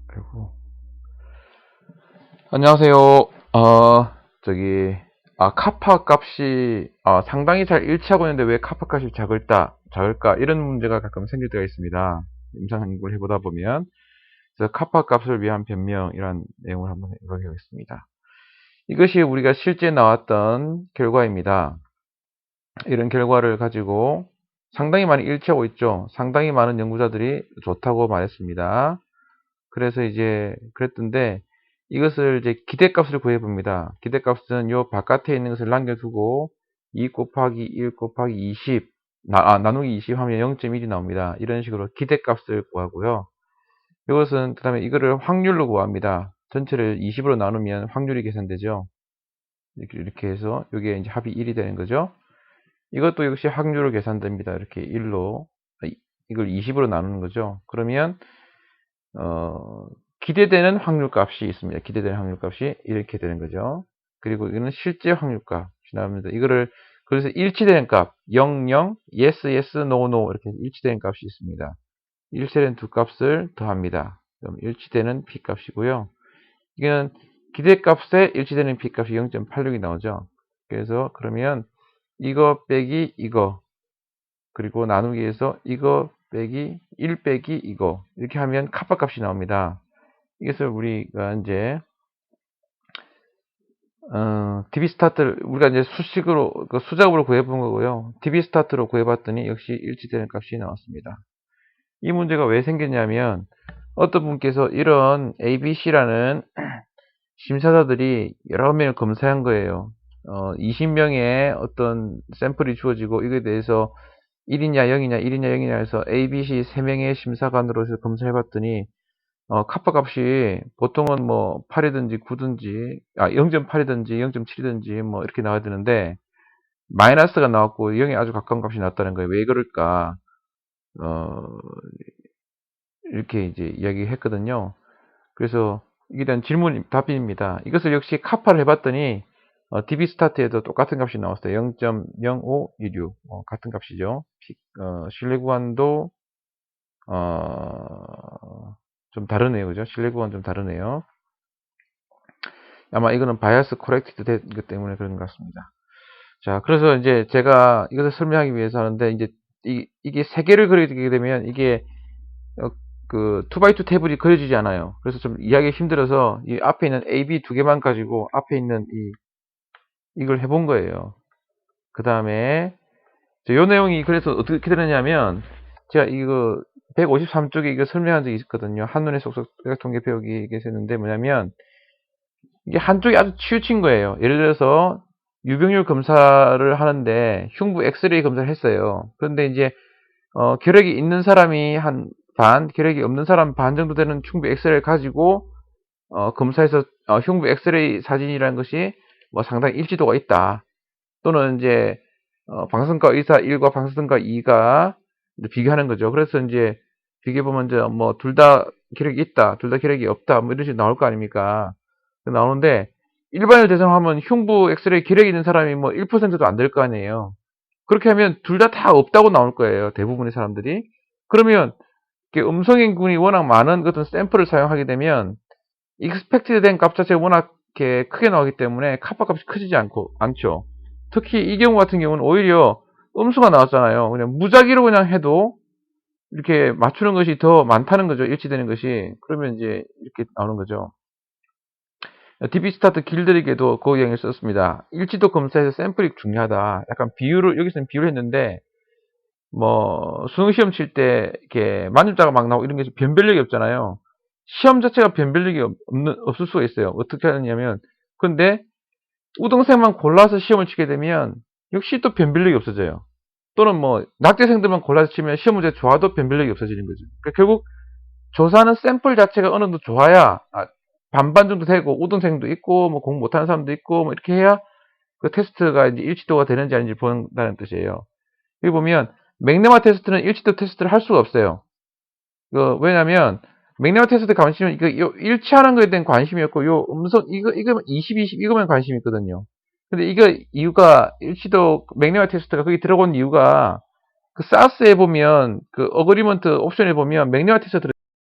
그리고 안녕하세요. 카파 값이 상당히 잘 일치하고 있는데 왜 카파 값이 작을까 이런 문제가 가끔 생길 때가 있습니다. 임상 연구를 해보다 보면. 그래서 카파 값을 위한 변명이란 내용을 한번 해보겠습니다. 이것이 우리가 실제 나왔던 결과입니다. 이런 결과를 가지고 상당히 많이 일치하고 있죠. 상당히 많은 연구자들이 좋다고 말했습니다. 그래서 이제 그랬던데 이것을 이제 기대값을 구해봅니다. 기대값은 요 바깥에 있는 것을 남겨두고 2 곱하기 1 곱하기 20 나누기 20 하면 0.1이 나옵니다. 이런 식으로 기대값을 구하고요. 이것은 그 다음에 이거를 확률로 구합니다. 전체를 20으로 나누면 확률이 계산되죠. 이렇게 해서 이게 이제 합이 1이 되는 거죠. 이것도 역시 확률로 계산됩니다. 이렇게 1로 이걸 20으로 나누는 거죠. 그러면 기대되는 확률값이 있습니다. 기대되는 확률값이 이렇게 되는 거죠. 그리고 이거는 실제 확률값이 나옵니다. 이거를 그래서 일치되는 값 0, 0, yes, yes, no, no 이렇게 일치되는 값이 있습니다. 일치되는 두 값을 더합니다. 그럼 일치되는 P값이고요. 이거는 기대값에 일치되는 P값이 0.86이 나오죠. 그래서 그러면 이거 빼기 이거 그리고 나누기해서 이거 빼기 1 빼기 이거 이렇게 하면 카파 값이 나옵니다. 이것을 우리가 이제 db스타트를 우리가 이제 수식으로 수작업으로 구해본 거고요. db스타트로 구해봤더니 역시 일치되는 값이 나왔습니다. 이 문제가 왜 생겼냐면 어떤 분께서 이런 ABC라는 심사자들이 여러 명을 검사한 거예요. 20명의 어떤 샘플이 주어지고 이거에 대해서 1이냐 0이냐 1이냐 0이냐 해서 ABC 3명의 심사관으로서 검사해봤더니 카파 값이 보통은 뭐 8이든지 9든지 0.8이든지 0.7이든지 뭐 이렇게 나와야 되는데 마이너스가 나왔고 0에 아주 가까운 값이 나왔다는 거예요. 왜 그럴까? 이렇게 이제 이야기했거든요. 그래서 이게 대한 답입니다. 이것을 역시 카파를 해봤더니 db스타트에도 똑같은 값이 나왔어요. 0.0516 같은 값이죠. 신뢰 구간도 좀 다르네요. 그죠? 신뢰 구간 좀 다르네요. 아마 이거는 바이어스 코렉티드 됐기 때문에 그런 것 같습니다. 자, 그래서 이제 제가 이것을 설명하기 위해서 하는데 이제 이게 세 개를 그리게 되면 이게 그 2x2 테이블이 그려지지 않아요. 그래서 좀 이해하기 힘들어서 이 앞에 있는 AB 두 개만 가지고 앞에 있는 이걸 해본 거예요. 그 다음에 요 내용이 그래서 어떻게 되느냐면 제가 이거 153쪽에 이거 설명한 적이 있거든요. 한눈에 쏙쏙 통계 배우기 계셨는데 뭐냐면 이게 한쪽이 아주 치우친 거예요. 예를 들어서 유병률 검사를 하는데 흉부 엑스레이 검사를 했어요. 그런데 이제 결핵이 있는 사람이 한 반, 결핵이 없는 사람 반 정도 되는 흉부 엑스레이를 가지고 검사해서 흉부 엑스레이 사진이라는 것이 뭐 상당히 일치도가 있다. 또는 이제 방송과 의사 1과 방송과 2가 비교하는 거죠. 그래서 이제 비교해 보면 이제 뭐 둘 다 결핵이 있다, 둘 다 결핵이 없다, 뭐 이런 식으로 나올 거 아닙니까? 나오는데 일반을 대상으로 하면 흉부 엑스레이 결핵이 있는 사람이 뭐 1%도 안 될 거 아니에요. 그렇게 하면 둘 다 없다고 나올 거예요. 대부분의 사람들이. 그러면 음성인군이 워낙 많은 어떤 샘플을 사용하게 되면 익스펙티드 된 값 자체가 워낙 크게 나오기 때문에 카파 값이 커지지 않죠. 특히 이 경우 같은 경우는 오히려 음수가 나왔잖아요. 그냥 무작위로 그냥 해도 이렇게 맞추는 것이 더 많다는 거죠. 일치되는 것이. 그러면 이제 이렇게 나오는 거죠. db스타트 길들이기에도 그 이야기를 썼습니다. 일치도 검사에서 샘플이 중요하다. 약간 여기서는 비유를 했는데, 뭐, 수능 시험 칠 때, 이렇게, 만점자가 막 나오고 이런 게 변별력이 없잖아요. 시험 자체가 변별력이 없을 수가 있어요. 어떻게 하느냐면, 근데, 우등생만 골라서 시험을 치게 되면, 역시 또 변별력이 없어져요. 또는 뭐, 낙제생들만 골라서 치면 시험 문제 좋아도 변별력이 없어지는 거죠. 그러니까 결국, 조사하는 샘플 자체가 어느 정도 좋아야, 반반 정도 되고, 우등생도 있고, 뭐, 공부 못하는 사람도 있고, 뭐, 이렇게 해야, 그 테스트가 이제 일치도가 되는지 아닌지 본다는 뜻이에요. 여기 보면, 맥네마 테스트는 일치도 테스트를 할 수가 없어요. 왜냐면, 맥네마 테스트 관심은, 일치하는 거에 대한 관심이었고, 이거 20, 20, 이거만 관심이 있거든요. 근데 이유가, 맥네마 테스트가 거기 들어온 이유가, 그 사스에 보면, 그 어그리먼트 옵션에 보면, 맥네마 테스트